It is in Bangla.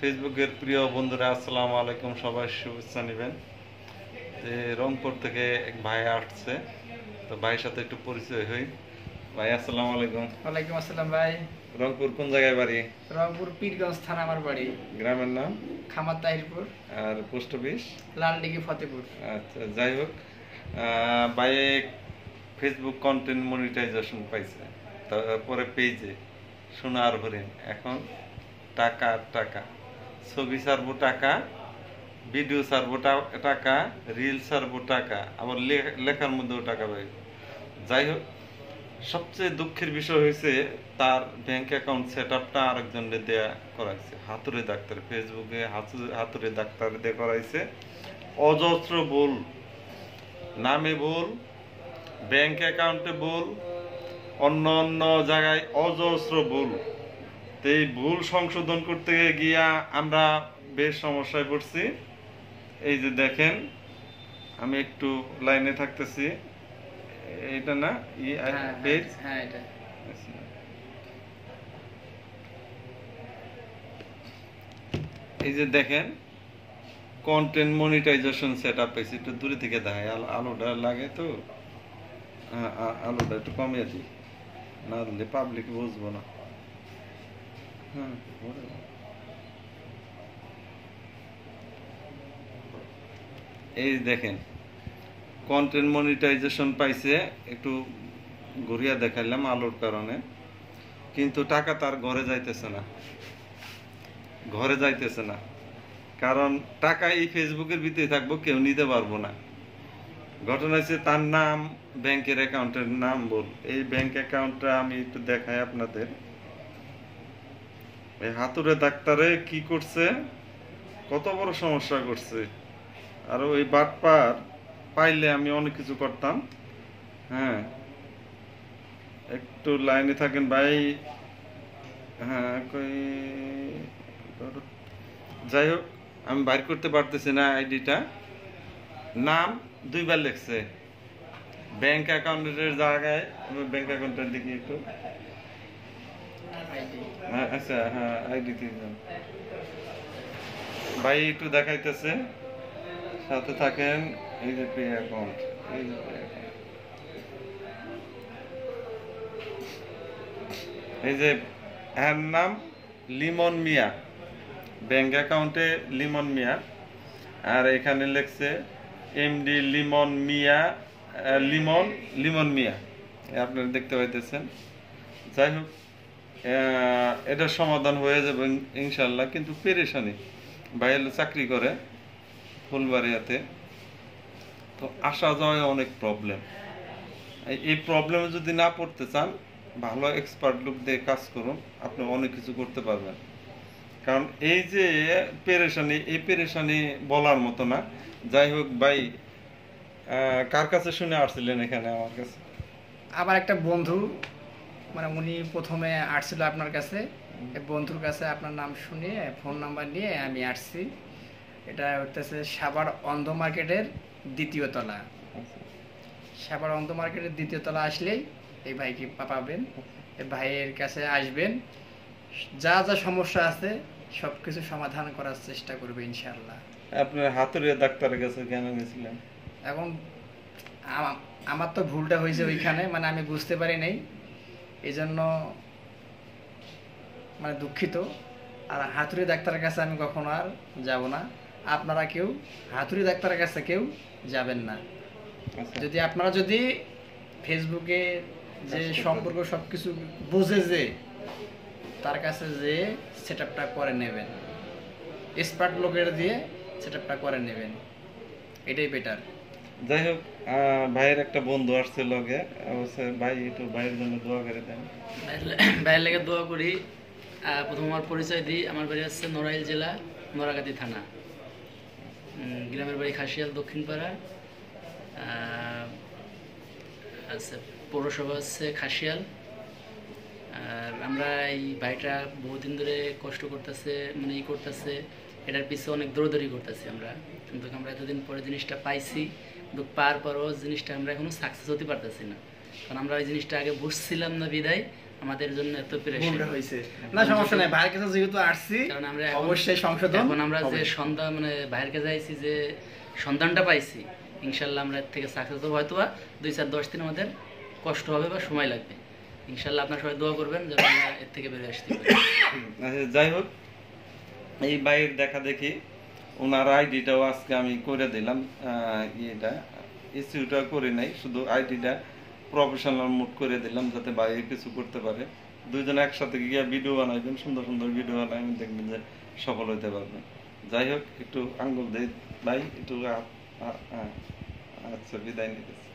ফেসবুকের প্রিয় বন্ধুরা আসসালামু আলাইকুম, সবাই শুভেচ্ছা নেবেন। রংপুর থেকে এক ভাই আসছে, তো ভাইয়ের সাথে একটু পরিচয় হই। ভাই আসসালামু আলাইকুম। ওয়ালাইকুম আসসালাম ভাই। রংপুর কোন জায়গায় বাড়ি? রংপুর পীরগঞ্জ থানা আমার বাড়ি। গ্রামের নাম? খামার তাহিরপুর। আর পোস্ট অফিস? লালডিগি ফতেপুর। আচ্ছা, যাই হোক, ভাই ফেসবুক কন্টেন্ট মনিটাইজেশন পাইছে, তারপরে পেজে সোনার হরিণ। এখন টাকা টাকা, ছবি ছাড়বো টাকা, ভিডিও ছাড়বো টাকা, রিল ছাড়বো টাকা, আবার লেখার মধ্যেও টাকা পাই। যাই হোক, সবচেয়ে দুঃখের বিষয় হয়েছে তার ব্যাংক অ্যাকাউন্ট সেট আপটা আরেকজনের দেয়া করাইছে, হাতুড়ে ডাক্তার। ফেসবুকে হাতুড়ে ডাক্তার দিয়ে করাইছে। অজস্র ভুল, নামে ভুল, ব্যাংক অ্যাকাউন্টে ভুল, অন্য অন্য জায়গায় অজস্র ভুল। তো এই ভুল সংশোধন করতে গিয়া আমরা বেশ সমস্যায় পড়ছি। এই যে দেখেন, আমি একটু লাইনে থাকতেছি। এটা না পেজ? হ্যাঁ, এটা। এই যে দেখেন, কন্টেন্ট মনিটাইজেশন সেট আপ পেয়েছি। একটু দূরে থেকে দেখায়, আলোটা লাগে তো। আলোটা একটু কমিয়ে দিই, না দিলে পাবলিক বুঝবো না। হ্যাঁ, এই দেখেন, কন্টেন্ট মনিটাইজেশন পাইছে। একটু ঘুরিয়া দেখাইলাম আলোর কারণে, কিন্তু টাকা তার ঘরে যাইতেছে না, ঘরে যাইতেছে না। কারণ টাকা এই ফেসবুকের ভিতরে থাকবো, কেউ নিতে পারবো না। ঘটনা হচ্ছে, তার নাম, ব্যাংকের অ্যাকাউন্টের নাম বল। এই ব্যাংক অ্যাকাউন্টটা আমি একটু দেখাই আপনাদের। এই হাতুড়ে ডাক্তারে কি করছে, কত বড় সমস্যা করছে। আর ওই বাটপার পাইলে আমি অনেক কিছু করতাম। হ্যাঁ, একটু লাইনে থাকেন ভাই। হ্যাঁ, যাই হোক, আমি বাইর করতে পারতেছি না আইডিটা। নাম দুইবার লিখছে ব্যাংক অ্যাকাউন্টের জায়গায়। আমি ব্যাংক অ্যাকাউন্টের দিকে একটু, আচ্ছা, হ্যাঁ, আইডি ভাই একটু দেখাইতেছে, সাথে থাকেন। এই যে পে অ্যাকাউন্ট, এই যে পে অ্যাকাউন্ট, এই যে এর নাম লিমন মিয়া, ব্যাংক অ্যাকাউন্টে লিমন মিয়া। আর এখানে লিখছে এমডি লিমন মিয়া, লিমন মিয়া, আপনারা দেখতে পাইতেছেন। যাই হোক, এটার সমাধান হয়ে যাবে ইনশাল্লাহ। কিন্তু পেরেশানি, ভাই চাকরি করে ফুলবাড়িয়াতে, তো আসা যাওয়ায় অনেক প্রবলেম। এই প্রবলেমে যদি না পড়তে চান, ভালো এক্সপার্ট লোক দিয়ে কাজ করুন, আপনি অনেক কিছু করতে পারবেন। কারণ এই যে পেরেশানি, এই পেরেশানি বলার মতো না। যাই হোক ভাই, কার কাছে শুনে আসছিলেন এখানে আমার কাছে? আবার একটা বন্ধু, মানে উনি প্রথমে আসছিল আপনার কাছে। বন্ধুর কাছে আপনার নাম শুনিয়ে ফোন নাম্বার নিয়ে আমি আসছি। এটা হচ্ছে সাভার অন্ধ মার্কেটের দ্বিতীয় তলা। সাভার অন্ধ মার্কেটের দ্বিতীয় তলা আসলেই এই ভাইকে পাবেন। এই ভাইয়ের কাছে আসবেন, যা যা সমস্যা আছে সব কিছু সমাধান করার চেষ্টা করবে ইনশাল্লাহ। আপনার হাতুড়িয়া ডাক্তারের কাছে কেন গেছিলেন? এখন আমার তো ভুলটা হয়েছে ওইখানে, মানে আমি বুঝতে পারি নাই, এই জন্য মানে দুঃখিত। আর হাতুড়ি ডাক্তারের কাছে আমি কখনো আর যাব না। আপনারা কেউ হাতুড়ি ডাক্তারের কাছে কেউ যাবেন না। যদি আপনারা ফেসবুকে যে সম্পর্ক সব কিছু বুঝে যে তার কাছে যে সেট আপটা করে নেবেন, এক্সপার্ট লোকের দিয়ে সেট আপটা করে নেবেন, এটাই বেটার। যাই হোক, ভাইয়ের একটা বন্ধু আসছে লগে, অবশ্যই ভাই একটু ভাইয়ের জন্য দোয়া করে দেন। ভাইয়ের লেগে দোয়া করি। প্রথম আমার পরিচয় দিই, আমার বাড়ি হচ্ছে নড়াইল জেলা, নোরাগাতি থানা, গ্রামের বাড়ি খাসিয়াল দক্ষিণপাড়া। আচ্ছা, পৌরসভা হচ্ছে খাসিয়াল। আর আমরা এই ভাইটা বহুদিন ধরে কষ্ট করতেছে, মানে করতেছে, এটার পিছনে অনেক দৌড়দৌড়ি করতেছি আমরা। কিন্তু আমরা এতদিন পরে জিনিসটা পাইছি, কিন্তু পাওয়ার পরও জিনিসটা আমরা এখনো সাকসেস হতে পারতেছি না। কারণ আমরা ওই জিনিসটা আগে বুঝছিলাম না বিদায় আমাদের জন্য এত প্রেশার। ভুলটা হয়েছে না, সমস্যা নাই, ভাইয়ের কাছে যেহেতু আসছি কারণ আমরা অবশ্যই সংশোধন এখন আমরা যে হবে। সন্ধান মানে বাইরের কাছে আইছি যে সন্ধানটা পাইছি, ইনশাল্লাহ আমরা এর থেকে সাকসেস হবো। হয়তো 2-4-10 দিন আমাদের কষ্ট হবে বা সময় লাগবে, ইনশাল্লাহ আপনারা সবাই দোয়া করবেন যেন আমরা এর থেকে বেরিয়ে আসতে পারি। আচ্ছা, যাই হোক, এই বাইরের দেখা দেখি ওনার আইডিটাও আজকে আমি করে দিলাম। ইয়েটা ইস্যুটা করে নাই, শুধু আইডিটা প্রফেশনাল মোড করে দিলাম যাতে বাইরে কিছু করতে পারে। দুইজনে একসাথে গিয়ে ভিডিও বানাইবেন, সুন্দর সুন্দর ভিডিও বানাবেন, দেখবেন যে সফল হতে পারবেন। যাই হোক, একটু আঙ্গুল দেই ভাই, একটু আচ্ছা, বিদায় নিতেছি।